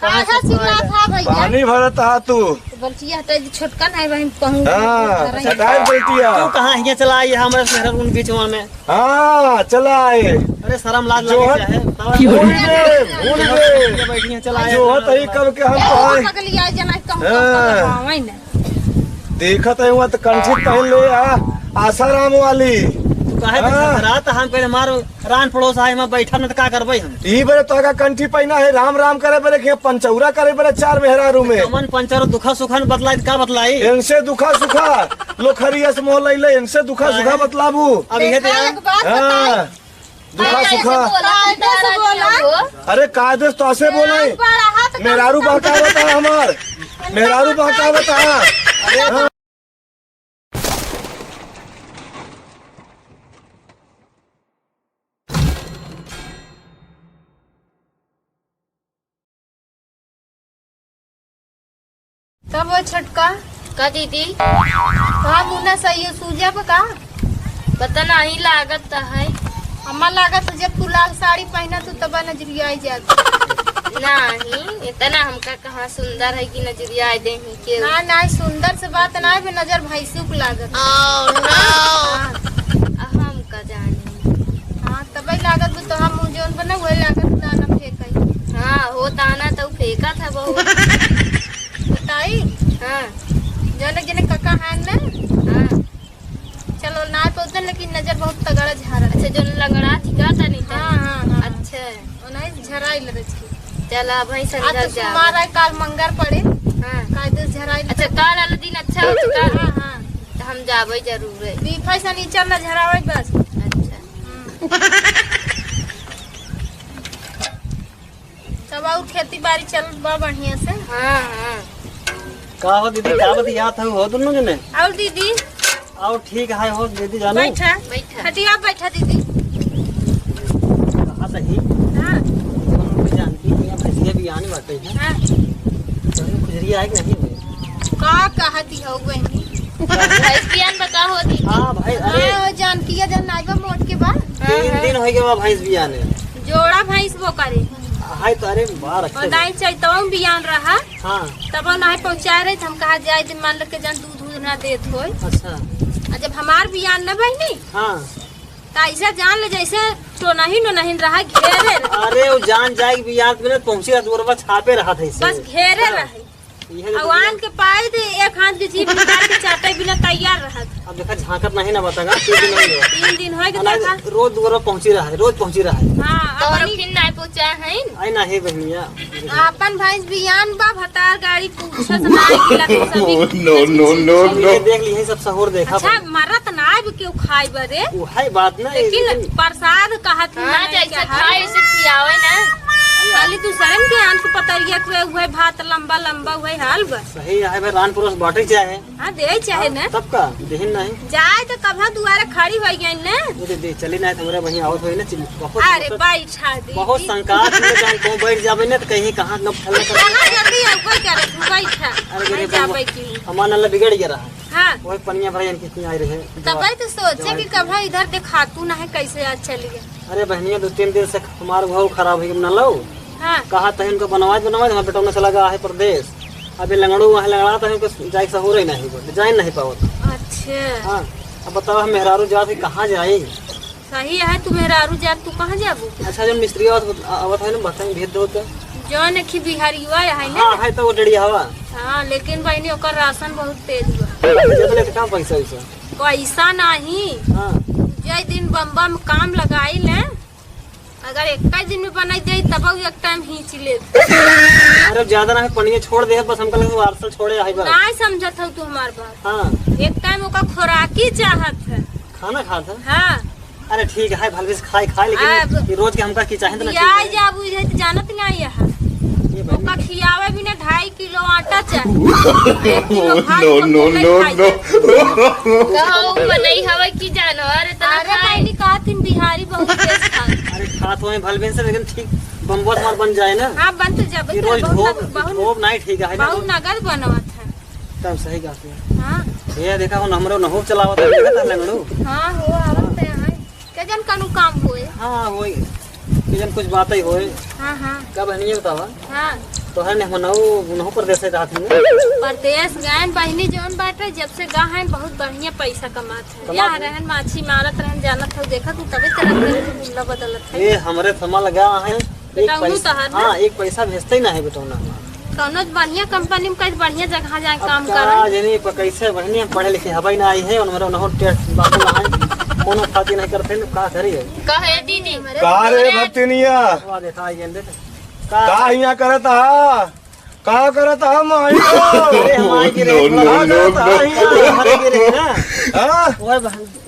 कहाँ चिल्ला था भैया पानी भरत हा तू बल्चिया हटा छोटका नहीं भाई कहूं हां सटाई बेटिया तू कहाँ ये चला आई हमारे शहर उन बीचवा में। हां चला आए अरे शर्म लाज लगे है भूल गए बैठी है चला जो है तही कब के हम पाए पगलिया जना कहूं हां ना देखत है वहां तो कंठी पहन ले आसाराम वाली काहे रात हम पहले मारो रान पड़ोस आए में बैठा न त का करबै हम ई बरे तो का कंठी पहना है राम राम करे बरे के पंचौरा करे बरे चार मेहरारू में मन पंचर दुखा सुखा न बतलाई का बतलाई इनसे दुखा सुखा लोखरिया से मोह लइले इनसे दुखा सुखा बतलाबू अब ये तो हां दुखा सुखा अरे कायदे तो ऐसे बोले मेहरारू बहकावत है हमार मेहरारू बहकावत है तब वो छटका का दीदी कहा मुन्ना सही है सूजा पे का पता नहीं लागत है। अम्मा लागत जब तू लाल साड़ी पहना तू तब नजरिया आई जाती नहीं इतना हमका कहाँ सुंदर है कि नजरिया आए दे के ना ना सुंदर से बात ना है नजर भैंसुक लागत हम का जाने। हाँ तब लागत तो हम जोन बना वही लागत दाना फेंक हाँ हो दाना तो फेंका था बहुत बताई हाँ जने जने कका है ना हाँ चलो ना पहुंचन लेकिन नजर बहुत तगड़ा झारा अच्छा जो लंगड़ा थी का था नहीं था। हाँ हाँ हाँ अच्छा नहीं झराई लगे चला भाई आज संजल तो जा हमारा काल मंगर पड़े हाँ कायदे झराई अच्छा काल वाला दिन अच्छा हो चुका हाँ हाँ तो हम जावे जरूर है। बीफा से नीचे ना झरावे बस अच्छा तब और खेती बाड़ी चल बा बढ़िया से हाँ हाँ का हो दीदी का बतिया था हो दोनों जने और दीदी और ठीक है हो दीदी जानो बैठा बैठा खटिया बैठा दीदी कहां सही हाँ दोनों को जानती है भैंसिया भी आने बाटे है हाँ दोनों खुजरी आए कि नहीं का कहती हो बहनी भैंसियन बताओ दी। हां भाई अरे हाँ जानकी है जन नाइबा मोट के बाद 3 दिन हो गए भैंस भी आने जोड़ा भैंस वो करे हाय तो अरे बाहर और रखे दाई चैतवा में बियान रहा हां तब नहीं पहुंचा रहे हम कहा जाए दिन मान के जन दूध ना देत हो अच्छा जब हमार बियान न बहनी हां तो ऐसा जान ले जैसे तो नहीं रहा घेरे अरे वो जान जाएगी भी याद में पहुंची दूरवा छापे रहा था इसे बस घेरे रहे अवान के पाए थे एक हाथ की जीभ निकाल के चाटे बिना तैयार रहा अब देखा झांकत नहीं ना बतागा 3 दिन हो गए 3 दिन हो गए रोज दूरवा पहुंची रहा है रोज पहुंची रहा है हाँ तो अपनी फिर नहीं पहुँचा है आई ना है बहनिया अपन भैंस बियान बा भतार गाड़ी पूछत नहीं किला तो सभी ये देख ली है सब सहूर देखा अच्छा मरत नाइब क्यों खाई बरे वो है बात ना लेकिन प्रसाद कहत हाँ जैसे खाए वैसे खियावे ना खाली तू शर्म के आन के पतरिया के हुए भात लंबा लंबा हुए हाल बस सही है भाई रान पुरुष बाटे चाहे हाँ दे चाहे ना तब का देहिन नहीं जाए तो कभा दुआरे खड़ी हो गई ना ये दे चली ना तुम्हारे वहीं आवत होई ना बहुत अरे बैठा दी बहुत संकाट में जान को बैठ जावे ना तो कहीं कहां न फैल कर कहाँ जल्दी है कोई करे तू बैठा अरे नहीं जाबे की हमारा नल्ला बिगड़ गया रहा हाँ वही पनिया भरे कितनी आई रहे तब तो सोचे कि कभा इधर दिखातू ना है कैसे आज चली गई अरे बहनिया 2-3 दिन से हमारा घर खराब हो गया ना लो हाँ कहा था इनको बनवाज हमारे बेटा में चला गया है प्रदेश अभी लंगड़ू वहाँ लंगड़ा था इनको जाए सहूर ही नहीं बोल जाए नहीं पाओ अच्छा हाँ अब बताओ हम मेहरारू जात कहाँ जाए सही है तू मेहरारू जा तू कहाँ जाबू अच्छा जो मिस्त्री आवत है ना बताएं भेज दो तो जो ने की बिहारी हुआ है ना हाँ है तो वो डड़ी हवा हाँ लेकिन बहनी ओकर राशन बहुत तेज हुआ तो कहाँ पैसा वैसा पैसा नहीं हाँ जय दिन बम्बा में काम लगाई ले अगर 21 दिन में बनाई दे तब एक टाइम खींच ले अरे ज्यादा ना पनिया छोड़ दे बस हमका लगे वार्सल छोड़े आई बार नहीं समझत हो तू हमार बात हाँ एक टाइम ओका खुराकी चाहत है खाना खाता हाँ अरे ठीक है भलवे से खाए लेकिन ये रोज के हमका की चाहे ना या जाबू इधर तो जानत नहीं है ओका खियावे भी ना 2.5 किलो आटा चाहिए 1 किलो भात नो कहूँ बनई हवा की जानवर इतना अरे मैंने कहा तुम बिहारी बहुत तेज खा अरे खात हुए भलवे से लेकिन ठीक बम्बोस मार बन जाए ना हाँ बन तो जब ये रोज धोप नहीं ठीक है ना बहुत नगद बनवत है तब सही कहते हैं हाँ ये देखा हो हमरो नहो चलावत है देखा था लंगड़ू हाँ हो आवत है के जन कानू काम होए हाँ वही किजन कुछ बात ही होए हाँ हाँ कब नहीं बतावा हाँ तो है नहीं मनहु प्रदेश से रात में परदेश गए बहनी जौन बाटे जब से गा है बहुत बढ़िया पैसा कमात है। यहाँ रहन माछी मारत रहन जानत हो देखत हूँ तभी तरह बदलत है। ये हमारे समा लगा है बेटा उन्हें तो है ना। हाँ एक पैसा भेजते ही ना है बेटौना कौनो बढ़िया कंपनी में कहीं बढ़िया जगह जाए काम का कर। जनी कैसे बहनी हम पढ़े लिखे हवाई ना आई है और मेरा उन्होंने टेस्ट बात ना है कोनो खाती नहीं करते ना का करी है कहे दीदी का रे भक्तिनिया वो देखा आई गेंदे का यहाँ करत हा का करत हा माई अरे हमारी की रे वो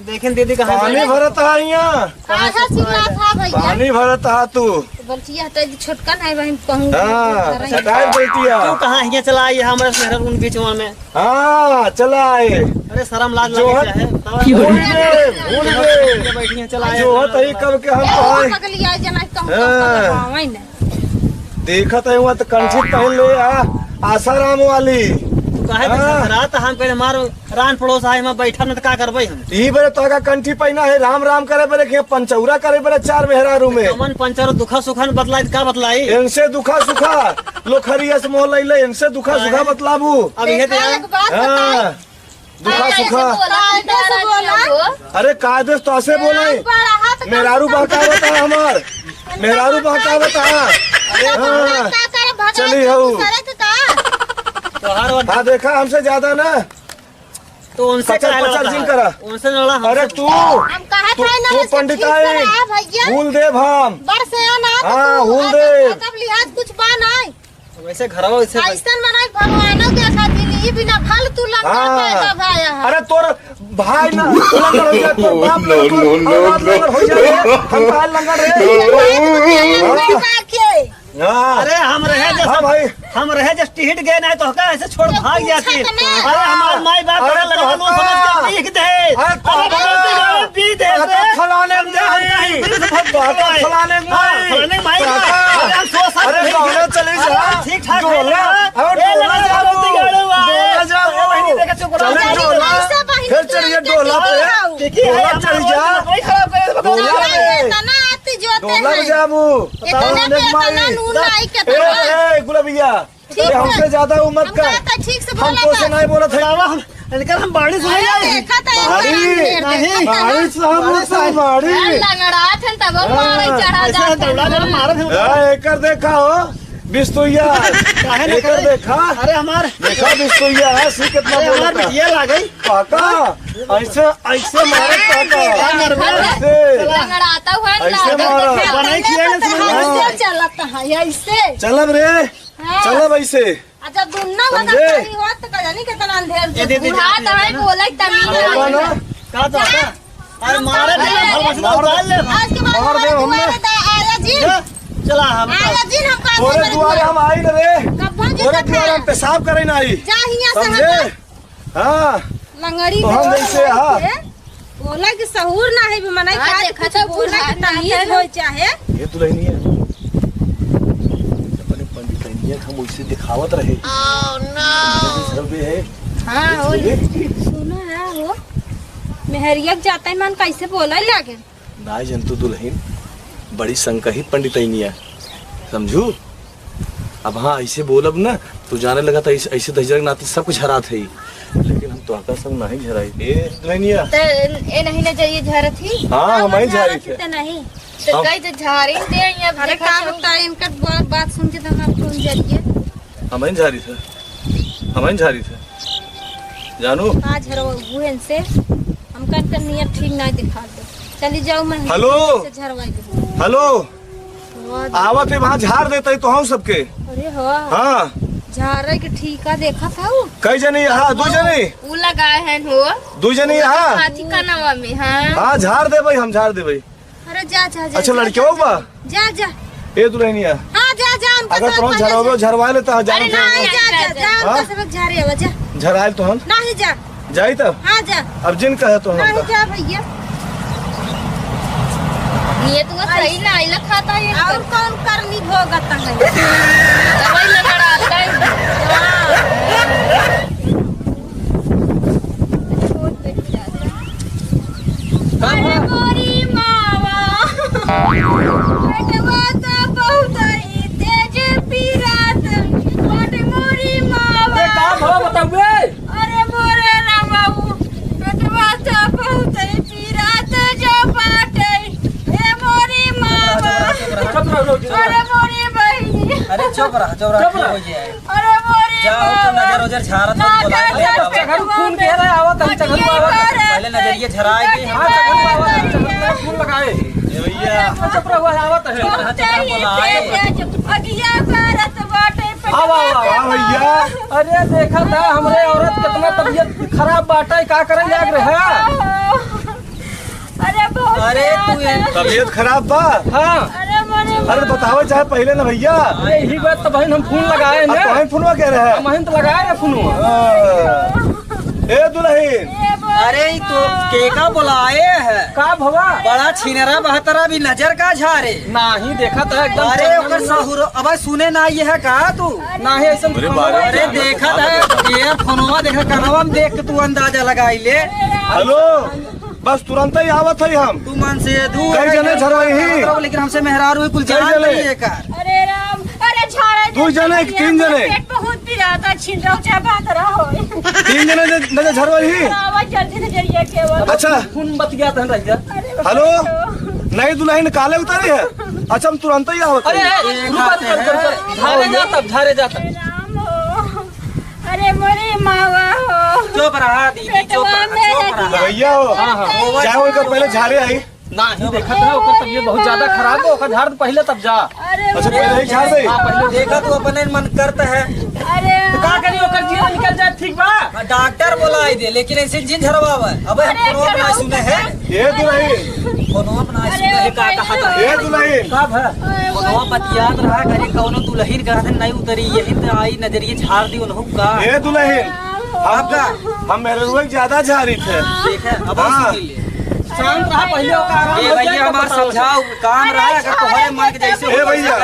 देखें दीदी कहाँ पानी भरत हा यहाँ कहाँ चिल्ला था भैया पानी भरत हा तू बल्कि हटा छोटका नहीं बहन पहुंच हाँ सटाई बेटिया तू कहाँ यहाँ चला आई है हमारे शहर उन बीच में हाँ चला आए अरे शर्म लाज लगे है भूल गए बैठी चला आए जो होत है कब के हम कहें पगलिया जना कहूं ना देखत है वहाँ तो कंठी पहन ले आसाराम वाली काहे रात हम कहे मार रान पड़ोस आए हम बैठा न त का करबै हम ई बरे तो का कंठी पहना है राम राम करे बरे के पंचौरा करे बरे चार मेहरारू में मन पंचर दुखा सुखा बतलाई का बतलाई इनसे दुखा सुखा लोखरिया से मोह ले इनसे दुखा सुखा बतलाबू अब ये हाँ दुखा सुखा अरे कायदे तो ऐसे बोले मेहरारू बहकावत है हमार मेहरारू बहकावत है चली हूँ हाँ देखा हमसे ज्यादा ना तो उनसे करा उनसे लड़ा अरे तू पंडित आए भूल दे हम हाँ भूल दे कुछ बनाए वैसे घर वैसे ऐसन बनाए भगवान देखा दिली बिना फालतू लंका भाई अरे तोर भाई ना लंगर हो जाए तोर बाप लंगर हो जाए हम काहे लंगर रे अरे हम रहे जैसे भाई हम रहे जस्ट टिकट गए ना तो का ऐसे छोड़ भाग जाती अरे हमार माई बाप का लगा लो समझ के लिख दे पी दे फलाने नहीं फलाने माई अरे डोला चले जा ठीक ठाक डोला चले डोला फिर चलिए डोला पे डोला चल जा डोला जाबू गुलाबिया हमसे ज्यादा उम्र का हम तो से नहीं बोला था हम बाड़ी सुन एकर देखा हो बिस्तुइया एकर देखा अरे हमारे देखा बिस्तुइया है सी कितना बोला ये ला गई काका ऐसे ऐसे मारे काका ऐसे मारा बनाई खिया चलता है ऐसे चलब रे चलब ऐसे अच्छा दुन्ना वाला कहीं होत त जानी कितना अंधेर हां है बोले तमीज का तो अरे मारे आज के बाद मार दे हमने आया जी चला हम आया जी हम का तोरे द्वारे हम आई न रे तोरे द्वारे हम पेशाब करे ना आई जा हिया से समझे हां लंगड़ी तो हम जैसे हां बोला कि सहूर ना है मनाई का देखा तो बोला कि तमीज हो चाहे ये तो नहीं है अपने पंडित हम उसे दिखावत रहे ओह नो है हां हो सुनो है हो मेहरिया जाता है मन कैसे बोला लागे ना जंतु दुल्हन बड़ी शंका ही पंडितनिया समझू अब हाँ ऐसे बोलब ना तो जाने लगा था ऐसे दहजर नाते सब कुछ हरा थे लेकिन हम तो आका सब नहीं झराई ए दुल्हनिया तो ए नहीं ले जाइए झर थी हाँ हम ही झराई थे नहीं तो कई तो झारी दे या अरे का होता है इनका बात सुन के तो हम आपको जरिए हम ही झरी थे हम ही झरी थे जानू आज हर वो से हम कर नियत ठीक नहीं दिखा दे चली जाओ मैं हेलो झरवाई दे हेलो आवत है वहाँ झाड़ देते तो हम सबके अरे हो हाँ झाड़ के ठीका देखा था वो कई जने यहाँ दो जने उ लगाए हैं हो दो जने यहाँ हाथी का नवा में हां हाँ झाड़ दे भाई हम झाड़ दे भाई अरे जा जा जा अच्छा लड़कियों बा जा जा ए दुल्हनिया हाँ जा जा हम अगर तुम झरवाओगे झरवा लेता है जान नहीं जा जा जा हाँ? उनका सब झाड़े आवा जा झराए तो हम नहीं जा जाई तब हाँ जा अब जिन कहे तो हम नहीं जा भैया ये तो सही ना आइला खाता है और कौन करनी भोगता है दवाई लगाता है अरे गोरी मावा बेटवा तो बहुत ही तेज पीरात रहा जो रहा हो जाए अरे मोरे जाओ तो नजर उजर झारत हो बोला चघर खून के रहा आवत हम चघर आवत पहले नजरिए झराए के हां चघर आवत चघर खून लगाए ए भैया चपरा हुआ आवत है चघर बोलाए अगिया करत बाटे आवा भैया अरे देखा था हमरे औरत कितना तबीयत खराब बाटे का करे जाग रहे अरे बहुत अरे तू तबीयत खराब बा। हां अरे मोरे अरे बताओ चाहे पहले ना भैया। यही बात तो बहन हम फोन लगाए अब ना तो हम फोनवा कह रहे हैं। हम तो लगाए ना फोन ए दुल्हन अरे तो केका बुलाए है का भवा बड़ा छिनरा बहतरा भी नजर का झारे नहीं देखा था एकदम अरे ओकर सहुर अब सुने ना ये है का तू नहीं ऐसा अरे देखा था ये फोनवा देखा कनवा में देख के तू अंदाजा लगाई ले हेलो बस तुरंत ही आवत है हम। तू मन से दूर कई जने झरवाई ही लेकिन हमसे मेहरारू ही कुल जान नहीं है का अरे राम अरे झाड़ा 2 जने 3 जने पेट बहुत पिराता छिन रहा चाहे बात रहा हो 3 जने नजर झरवाई ही। आवाज जल्दी से जरिए केवल अच्छा खून बच गया था रहिया हेलो नई दुल्हन काले उतारी है। अच्छा हम तुरंत ही आवत अरे झारे जाता झारे जाता राम हो अरे मोरे मावा हो चुप रहा दीदी चुप रहा भैया हो जाए उनका पहले झारे आई नहीं देखा था ओकर तबीयत बहुत ज्यादा खराब है ओकर झाड़ पहले तब जा अरे अच्छा पहले ही झाड़ दे। हां पहले देखा तू अपने मन करता है अरे तो का करी ओकर जीवन निकल जाए ठीक बा डॉक्टर बोलाई दे लेकिन ऐसे जिन झरवावा अबे फोनो अपना सुने है ए दुल्हन फोनो अपना सुने है का कहा था ए दुल्हन का है फोनो बतियात रहा करे कौनो दुल्हन का नहीं उतरी यही तो आई नजरिए झाड़ दी उन्हों का ए दुल्हन आपका हम मेरे रुए ज्यादा झाड़ी थे। देखा अब सुन ले शांत रहा पहले का आराम ए भैया हमार समझाओ काम रहा अगर तोहरे मन के जैसे ए भैया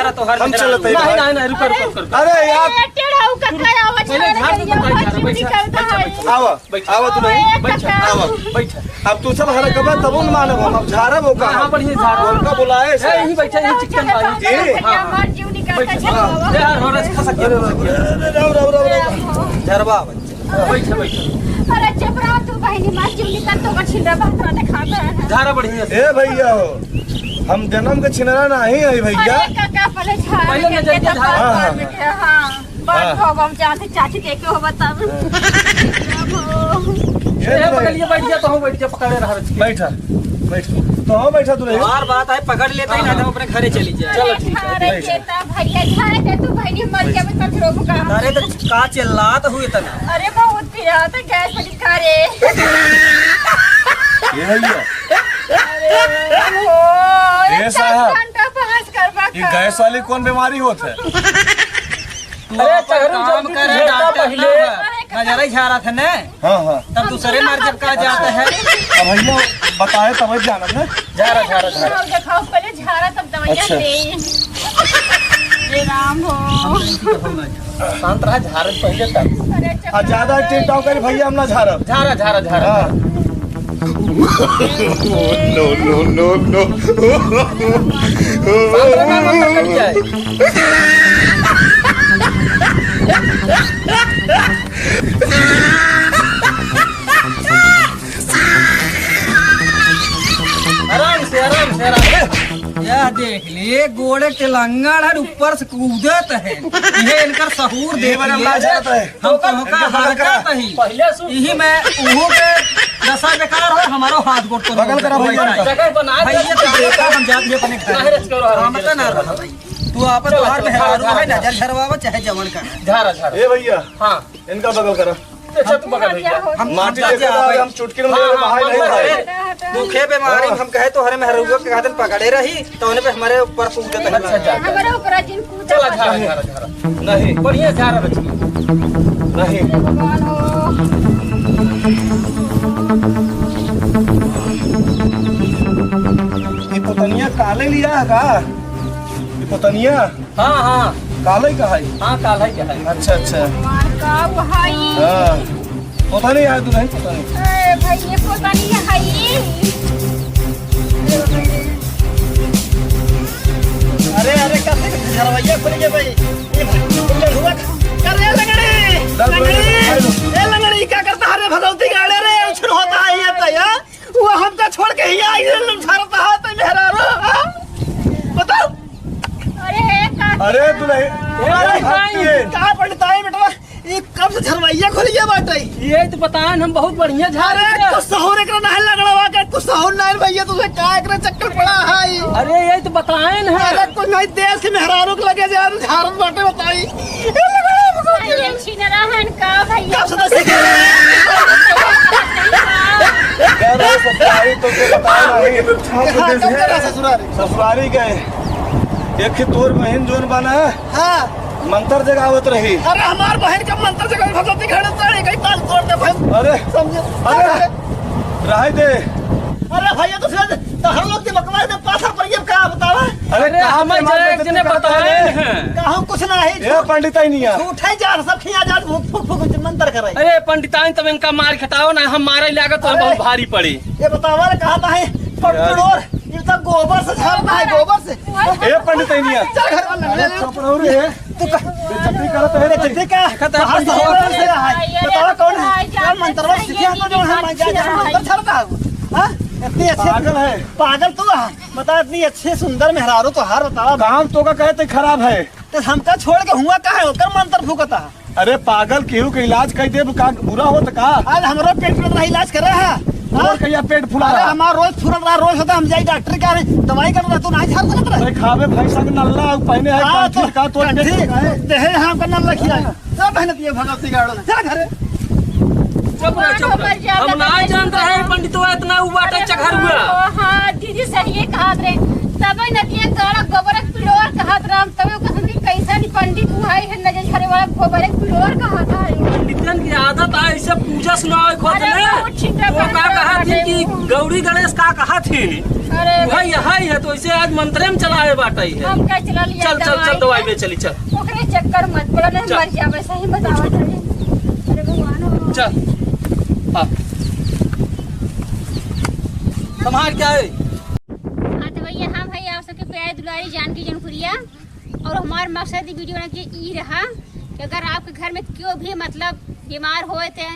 हम चलते हैं। नहीं नहीं रुक अरे यार टेढ़ा का काय आवाज पहले झाड़ तो बैठ आवा आवा तू नहीं बैठ आवा बैठ अब तू सब हर कबर तब न मानब हम झाड़ब होगा हां बढ़िया झाड़ उनका बुलाए से यही बैठा यही चिकन वाली जी हमार जीव निकालता चलो यार रोज खा सकते रव झरवा बैठ बैठ अरे चपरा तू बहनी मार जीव निकाल तो छिंदा बात दिखाता है झाड़ा बढ़िया ए भैया हो हम जन्म के छिनरा नहीं है भैया। अरे काका पहले झाड़ पहले के नजर तब झाड़। बात कर लेते हैं। हां बात हो हम चाहते चाची देखे हो बताब ए पकड़िए बैठ जा तो हम बैठ जा पकड़े रहा बैठा बैठ तो हो बैठा तू नहीं बार बात है पकड़ लेते ही ना हम अपने घरे चली जाए चलो ठीक है अरे केता भैया झाड़ दे तू बहनी मर के तब रोक का अरे तो का चिल्लात हुई तना अरे बहुत पिया तो गैस पर करे ये भैया अरे ए साहब घंटा पास करवा ये गैस वाली कौन बीमारी होत है? अरे काम करे डॉक्टर पहले नजर झाड़ा था ने हाँ हाँ तब दूसरे मार जब का जाता है अब भैया बताए तब जाना ना। झाड़ा झाड़ा झाड़ा दिखाओ पहले झाड़ा तब दवाइयां अच्छा। दे ये राम हो शांत रहा झाड़ पहले तब अरे आ ज्यादा टिकटॉक करे भैया हम ना झाड़ब। झाड़ा झाड़ा झाड़ा हाँ नो नो नो नो शांत रहा मतलब कर जाए आराम से आराम से यह देख ले गोड़े तेलंगाना है ऊपर से कूदत है ये इनका सहूर देख बड़ा लिया मजा आता है। हम का हरकत ही यही मैं उहो के दशा बेकार हो हमारो हाथ गोड़ तो बगल करा भैया इनका। जगह बना भैया तो देखा हम जात ये अपने घर हम तो ना रहा भाई तू आपन बाहर मेहरारू है ना जल झरवावा चाहे जवन का झारा झारा ए भैया हां इनका बगल करा। अच्छा तू बगल भैया हम माटी लेके आवे हम चुटकी में बाहर नहीं भाई। दुखे बीमारी हम कहे तो हरे मेहरारू के कहतन पकड़े रही तो उन्हें पे हमारे ऊपर कूदत है अच्छा हमारे ऊपर जिन पूजा चला झारा झारा झारा नहीं बढ़िया झारा बच्ची नहीं भगवान हो ये पतनिया काले लिया है का? ये पतनिया हां हां काले का है? हां काल है क्या है अच्छा अच्छा भगवान का भाई हाँ पता नहीं यार तू नहीं पता नहीं। ए भाई ये पता नहीं है अरे अरे कैसे झरवाइया खुल गए भाई ये हुआ कर रे लंगड़ी ए लंगड़ी क्या करता है रे भगवती गाड़े रे उछल होता है ये तो यार वो हमका छोड़ के ही आई झरता है तो मेहरा रो बताओ अरे अरे तू नहीं जब से झरवाइया खोल गया बाटे ये तो बताएं हम बहुत बढ़िया झाड़ अरे कुछ सहूर एकरा नहीं लगड़वा के कुछ सहूर नहीं भैया तुझे का एकरा चक्कर पड़ा है अरे ये तो बताएं ना अरे कुछ नहीं देश के मेहरारू के लगे जा झाड़न बाटे बताई ये छिनरा हन का भैया कब से तो सीखे ससुरारी तो के बताया नहीं हां कब तेरा ससुरारी ससुरारी गए एक तोर बहन जोन बना हां मंत्र जगावत रही। अरे हमार बहन का मंत्र जगह भगवती घड़े चढ़े गई ताल तोड़ दे भाई अरे समझे अरे रह दे। अरे भैया तो फिर तो हम लोग के बकवास में पाथर पर ये का बतावा अरे हमें जरा ने बताए हैं कहूं कुछ नहीं ये पंडित ही नहीं है झूठे जा सब खिया जा फुक फुक फुक मंत्र करे अरे पंडिताइन तब इनका मार खटाओ ना हम मारे लागत तो बहुत भारी पड़ी ये बतावा कहा है पटोर ये सब गोबर से झाड़ना है गोबर से ये पंडित ही नहीं है चल घर में लग चपड़ौरी है तू बेइज्जती करत है रे ठीक है बाहर से गोबर से है बतावा कौन है कौन मंत्र सीखे तो जो हम जा मंत्र छड़ता है हां इतनी अच्छे पागल है पागल तू है बता इतनी अच्छे सुंदर मेहरारू तो हार बतावा काम तो का कहते खराब है तो हमका छोड़ के हुआ का है ओकर मंत्र फूकता अरे पागल केहू के इलाज कह दे का बुरा होत का आज हमरो पेट में रहा इलाज कर रहा है और कहिया पेट फुला अरे रहा हमारा रोज फुरत रहा रोज होता हम जाई डॉक्टर के दवाई कर रहा तू नहीं झाड़ सकत रहा अरे खावे भाई संग नल्ला पहने है हाँ, कंठी का तो देहे हम का नल्ला खिया सब मेहनत ये भगवती गाड़ो जा घरे चुप रहो हम ना जानते हैं पंडित इतना उबाटा चखर हुआ हां दीदी सही कहा रे तबे नदिया गड़ा गोबर पिलोर कहत राम तबे कहन की कैसा नी पंडित हुआ है नजर झरे वाला गोबर पिलोर कहत है पंडितन की आदत है ऐसे पूजा सुनावे खोद अरे में बहुत छिंटा वो का कहा थी कि गौरी गणेश का कहा थी अरे भाई यही है तो इसे आज मंत्रे में चलाए बाटा ही है हम क्या चला लिया चल चल चल दवाई में चली चल ओकरे चक्कर मत पड़ो ना चल। मर जावे सही बतावा अरे भगवान चल हाँ तुम्हार क्या है हाँ तो भैया हाँ भाई आप सबके प्यारे दुलारी जानकी जनपुरिया और हमारा मकसद वीडियो में ये रहा कि अगर आपके घर में क्यों भी मतलब बीमार होए थे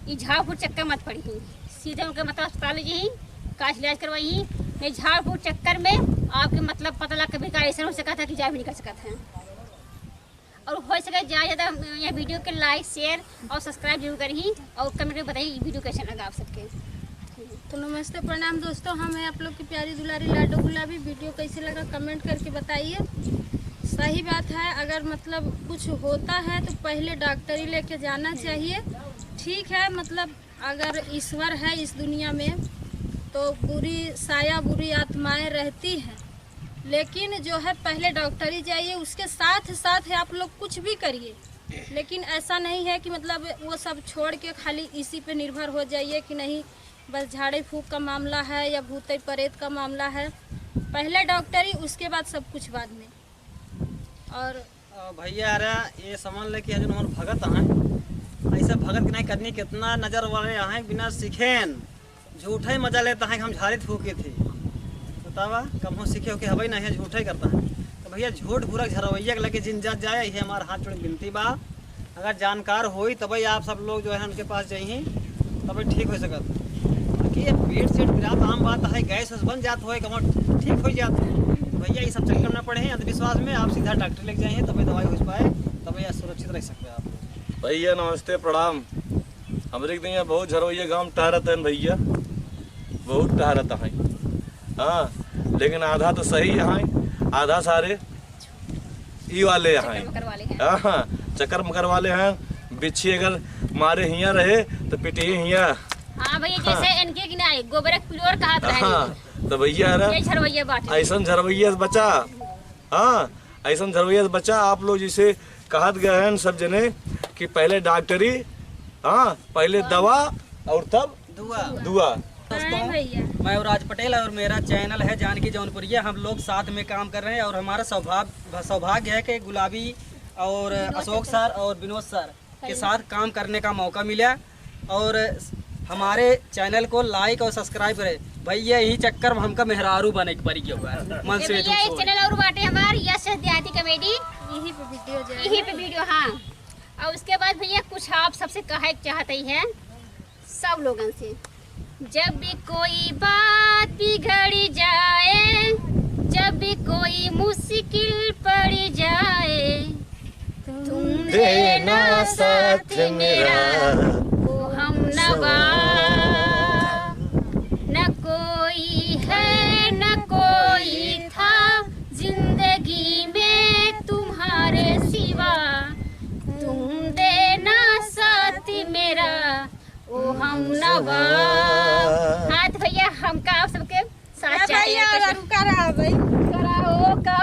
ये झाड़ फूट चक्कर मत पड़ी सीधे उनके मतलब अस्पताल ले जाइए काश इलाज करवाइए नहीं झाड़ फूट चक्कर में आपके मतलब पता लग कभी का ऐसा हो सका था कि जा भी नहीं कर सकते हैं और हो सके ज़्यादा यह वीडियो के लाइक शेयर और सब्सक्राइब जरूर करिए और कमेंट में बताइए वीडियो कैसे लगा आप सबके। तो नमस्ते प्रणाम दोस्तों, हम हैं आप लोग की प्यारी दुलारी लाडो गुलाबी। वीडियो कैसे लगा कमेंट करके बताइए। सही बात है, अगर मतलब कुछ होता है तो पहले डॉक्टरी लेके जाना चाहिए। ठीक है, मतलब अगर ईश्वर है इस दुनिया में तो बुरी साया बुरी आत्माएं रहती हैं, लेकिन जो है पहले डॉक्टरी जाइए, उसके साथ साथ आप लोग कुछ भी करिए। लेकिन ऐसा नहीं है कि मतलब वो सब छोड़ के खाली इसी पे निर्भर हो जाइए कि नहीं बस झाड़े फूक का मामला है या भूत प्रेत का मामला है। पहले डॉक्टरी, उसके बाद सब कुछ बाद में। और भैया अरे ये समझ ले कि हजन हमर भगत हैं, ऐसा भगत के नहीं करनी कितना नजर वाले हैं बिना सीखेन झूठे मजा लेता है कि हम झाड़ी फूके थे। बतावा कम हो सीखे हो कि हवाई नहीं है झूठे करता है। तो भैया झूठ भूरक झरवैया के लगे जिन जात जाए ये हमारे हाथ जोड़ विनती बा। अगर जानकार होई तभी आप सब लोग जो है उनके पास जाइए तभी ठीक हो सकत। बाकी ये पेट सेट बिरात आम बात है, गैस बन जात हो कम ठीक हो जात। भैया ये सब चक्कर न पड़े हैं अंधविश्वास में, आप सीधा डॉक्टर लेके जाइए तभी दवाई हो पाए, तभी आप सुरक्षित रह सकते हैं आप। भैया नमस्ते प्रणाम। हमरे के यहाँ बहुत झरवैया गाँव टहरत है भैया, बहुत टहरत है। हाँ, लेकिन आधा तो सही है, आधा सारे ई वाले हैं। हाँ, चक्कर मकर वाले हैं। बिच्छी अगर मारे हिया रहे तो पिटिए हिया। हाँ भैया, जैसे इनके कि नहीं गोबरक पिलोर कहत रहे। हाँ, तो भैया ऐसा झरवैया से बचा। हाँ, ऐसा झरवैया से बचा। आप लोग जिसे कहत गए हैं सब जने कि पहले डॉक्टरी, हाँ पहले दवा और तब दुआ। भैया मैं राज पटेल और मेरा चैनल है जानकी जौनपुरिया। हम लोग साथ में काम कर रहे हैं और हमारा सौभाग्य है कि गुलाबी और अशोक सर और विनोद सर के साथ काम करने का मौका मिला। और हमारे चैनल को लाइक और सब्सक्राइब करें भैया, यही चक्कर में हमका मेहरारू बने के पड़ी हुआ है मन से। भैया इस चैनल और बाटे हमार यश देहाती कॉमेडी, यही पे वीडियो। हाँ, और उसके बाद भैया कुछ आप सबसे कहे चाहते हैं सब लोगों से, जब भी कोई बात बिगड़ जाए, जब भी कोई मुश्किल पड़ जाए, तुम देना साथ मेरा ओ हम नवा। न कोई है न कोई था जिंदगी में तुम्हारे सिवा, तुम देना साथ मेरा ओ हम नवा। हाँ तो भैया हमका आप सबके साथ चाहिए कराओ का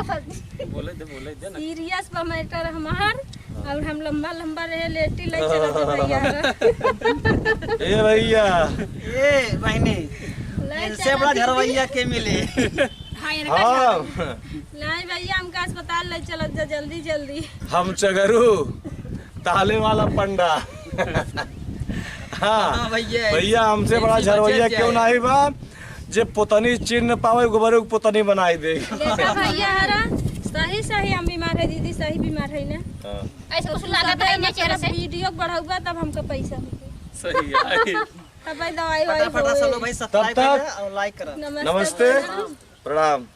बोले दे ना। सीरियस बा मैटर हमार और हम लंबा लंबा रहे लेटी ले चलते भैया। ए भैया ए बहनी इनसे बड़ा झरवैया के मिले। हाँ इनका हाँ नहीं भैया हमका अस्पताल ले चलत जा जल्दी जल्दी। हम चगरू ताले वाला पंडा। हाँ हाँ भैया भैया हमसे बड़ा झरवैया क्यों नहीं बा जे पोतनी चिन्ह पावे गोबर पोतनी बनाई दे। देखा भैया हरा सही सही हम बीमार है दीदी, सही बीमार है ना। ऐसा कुछ लागत है ना चेहरा से। वीडियो बढ़ाऊगा तब हमको पैसा होगा। सही है। तब भाई दवाई वाई फटाफट सब लोग भाई तब सब्सक्राइब तक करें और लाइक करें। नमस्ते प्रणाम।